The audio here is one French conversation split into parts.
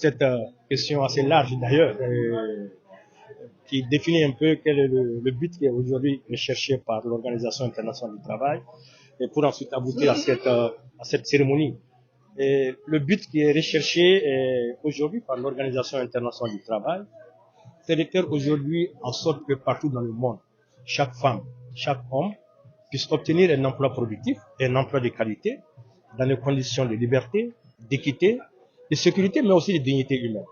cette question assez large d'ailleurs, qui définit un peu quel est le but qui est aujourd'hui recherché par l'Organisation internationale du travail, et pour ensuite aboutir à cette cérémonie. Et le but qui est recherché aujourd'hui par l'Organisation internationale du travail, c'est de faire aujourd'hui en sorte que partout dans le monde, chaque femme, chaque homme puisse obtenir un emploi productif et un emploi de qualité dans des conditions de liberté, d'équité, de sécurité, mais aussi de dignité humaine.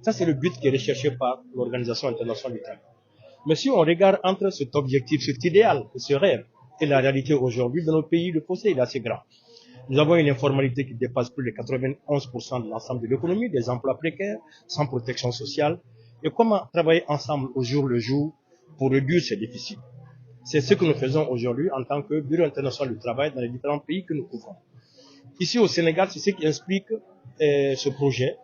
Ça, c'est le but qui est recherché par l'Organisation internationale du travail. Mais si on regarde entre cet objectif, cet idéal, ce rêve, et la réalité aujourd'hui, dans nos pays, le fossé est assez grand. Nous avons une informalité qui dépasse plus de 91% de l'ensemble de l'économie, des emplois précaires, sans protection sociale. Et comment travailler ensemble au jour le jour pour réduire ces déficits? C'est ce que nous faisons aujourd'hui en tant que Bureau international du travail dans les différents pays que nous couvrons. Ici au Sénégal, c'est ce qui explique ce projet,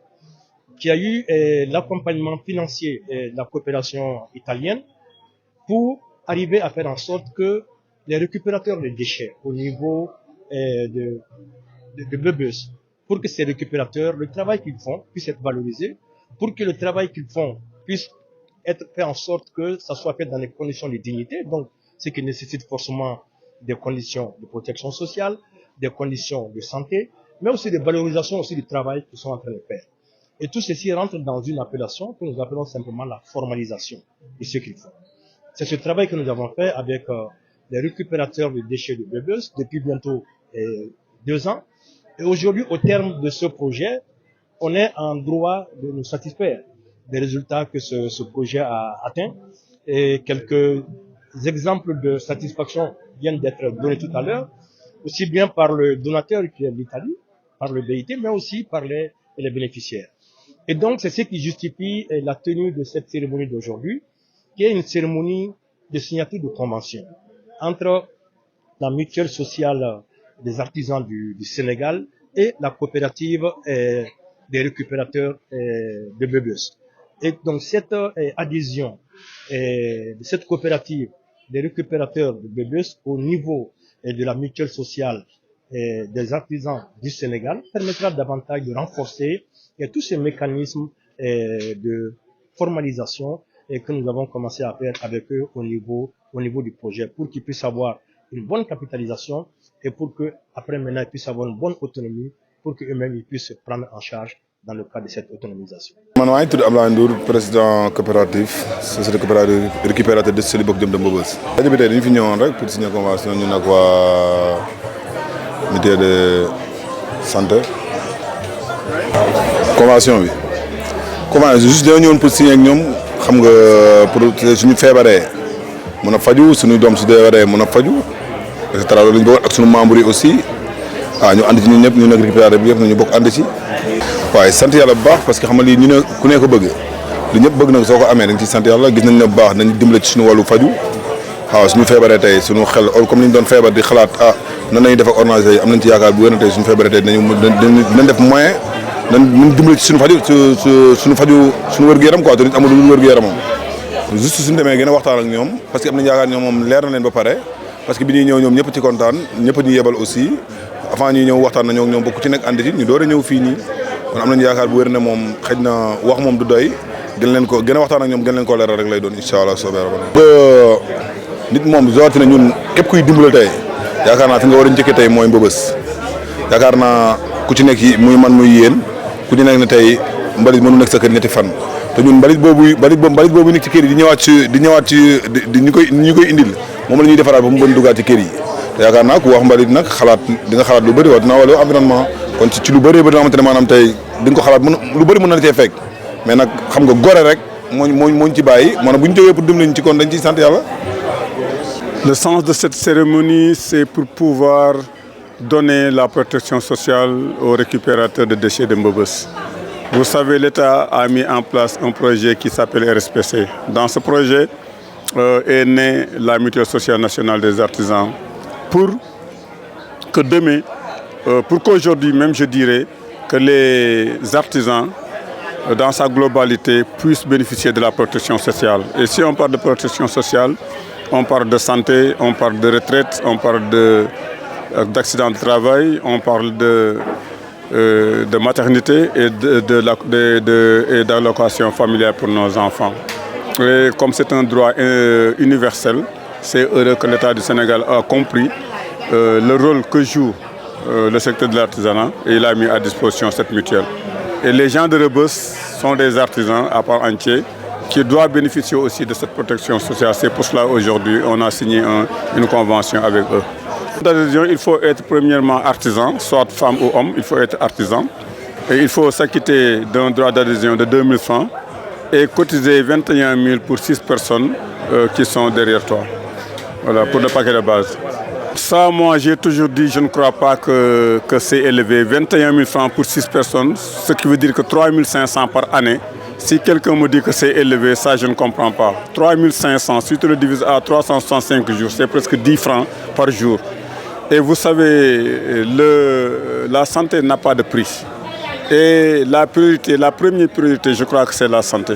qui a eu l'accompagnement financier de la coopération italienne pour arriver à faire en sorte que les récupérateurs de déchets au niveau de Bebus, pour que ces récupérateurs, le travail qu'ils font puisse être valorisé, pour que le travail qu'ils font puisse être fait en sorte que ça soit fait dans des conditions de dignité, donc ce qui nécessite forcément des conditions de protection sociale, des conditions de santé, mais aussi des valorisations aussi du travail qu'ils sont en train de faire. Et tout ceci rentre dans une appellation que nous appelons simplement la formalisation de ce qu'ils font. C'est ce travail que nous avons fait avec les récupérateurs de déchets de Bebus depuis bientôt 2 ans. Et aujourd'hui, au terme de ce projet, on est en droit de nous satisfaire des résultats que ce projet a atteints. Et quelques exemples de satisfaction viennent d'être donnés tout à l'heure, aussi bien par le donateur qui est l'Italie, par le BIT, mais aussi par les bénéficiaires. Et donc, c'est ce qui justifie la tenue de cette cérémonie d'aujourd'hui, qui est une cérémonie de signature de convention entre la mutuelle sociale des artisans du Sénégal et la coopérative des récupérateurs de Bebus. Et donc, cette adhésion de cette coopérative des récupérateurs de Bebus au niveau de la mutuelle sociale des artisans du Sénégal permettra davantage de renforcer tous ces mécanismes de formalisation que nous avons commencé à faire avec eux au niveau du projet pour qu'ils puissent avoir une bonne capitalisation et pour que après maintenant ils puissent avoir une bonne autonomie pour qu'eux-mêmes ils puissent se prendre en charge dans le cadre de cette autonomisation. Man maa ngi tudd Abdoulaye Ndour président coopérative société coopérative récupérateur de Seli Bokk Jom de Mbëbës. Rajo bi tey dañu fi ñëwoon rek pour signer convention ñun ak waa mutuelle de santé. Convention juste dañoo ñëwoon pour signer ak ñoom xam nga pour suñu feebaree mën a faju suñu doom su feebaree mën a faju et cetera loolu lañu bëggoon ak suñu membres yi aussi ñu ànd ci ñun ñëpp ñu nekk récupérateur bi yëpp ñu bokk ànd ci. waaye sant yàlla bu baax parce que xam nga lii ñu ne ku ne ko bëgg lu ñëpp bëgg nag soo ko amee dañ ci sant yàlla gis nañ ne bu baax nañ dimbale ci suñu wàllu faju waaw suñu feebaree tey suñu xel comme ni ñu doon feebar di xalaat nan lañuy def ak organisation yi am nañ ci yaakaar bu wér na tey suñu feebaree tey dinañ def moyen nañ dimbale ci suñu faju suñu faju suñu wér-gu-yaram quoi te nit amul lu wér-gu-yaramam juste suñu demee gën a waxtaan ak ñoom parce que am nañ yaakaar ñoom moom leer na leen ba pare parce que bi ñuy ñëw ñoom ñëpp ci kontaan ñëpp ñu yebal aussi avant ñuy ñëw waxtaan nañoo ak ñoom bokk ci nekk ànd ci ñu door a ñëw fii nii kon am nañu yaakaar bu wér ne moom xëy na wax moom du doy gën leen ko gën a waxtaan ak ñoom gën leen koo leeral rek lay doon incha allah soobee rabbi nit moom zooti na ñun képp kuy dimbale tey yaakaar naa fi nga war a njëkkee tey mooy Mbëbës yaakaar naa ku ci nekk muy man muy yéen ku ci nekk ne tey mbalit mënu nekk sa kër ñetti fan te ñun mbalit boobu nekk ci kër yi di ñëwaat ci ñu koy indil moom la ñuy defaraat ba mu bën dugaat ci kër yi te yaakaar naa ku wax mbalit nag xalaat di nga xalaat lu bëri wax dinaa wala environnement kon ci lu bëree bëri nga xamante ne maanaam tey di nga ko xalaat lu bëri mën na la cee fekk mais nag xam nga gore rek moo ci bàyyi maanaam bu ñu jógee pour dimbali ci kon dañ ciy sant yàlla. Le sens de cette cérémonie, c'est pour pouvoir donner la protection sociale aux récupérateurs de déchets de Mbëbës. Vous savez, l'État a mis en place un projet qui s'appelle RSPC. Dans ce projet est née la Mutuelle sociale nationale des artisans pour que demain, pour qu'aujourd'hui même je dirais que les artisans dans sa globalité puissent bénéficier de la protection sociale. Et si on parle de protection sociale, on parle de santé, on parle de retraite, on parle d'accident de travail, on parle de maternité et d'allocation familiale pour nos enfants. Et comme c'est un droit universel, c'est heureux que l'État du Sénégal a compris le rôle que joue le secteur de l'artisanat et il a mis à disposition cette mutuelle. Et les gens de Rebeuss sont des artisans à part entière qui doivent bénéficier aussi de cette protection sociale. C'est pour cela aujourd'hui on a signé une convention avec eux. D'adhésion, il faut être premièrement artisan, soit femme ou homme, il faut être artisan. Et il faut s'acquitter d'un droit d'adhésion de 2 000 francs et cotiser 21 000 pour 6 personnes qui sont derrière toi. Voilà, pour le paquet de base. Ça, moi, j'ai toujours dit, je ne crois pas que c'est élevé. 21 000 francs pour 6 personnes, ce qui veut dire que 3 500 par année. Si quelqu'un me dit que c'est élevé, ça, je ne comprends pas. 3 500, si tu le divises à 365 jours, c'est presque 10 francs par jour. Et vous savez, la santé n'a pas de prix. Et la première priorité, je crois que c'est la santé.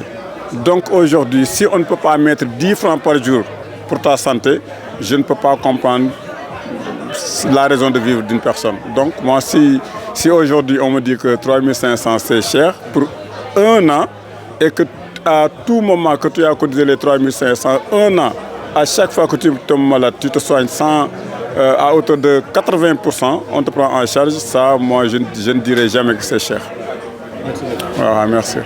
Donc aujourd'hui, si on ne peut pas mettre 10 francs par jour pour ta santé, je ne peux pas comprendre la raison de vivre d'une personne. Donc moi, si aujourd'hui on me dit que 3 500 c'est cher pour un an et que à tout moment que tu as cotisé les 3 500, un an, à chaque fois que tu tombes malade, tu te soignes à hauteur de 80%, on te prend en charge. Ça, moi, je ne dirais jamais que c'est cher. Merci. Voilà, merci.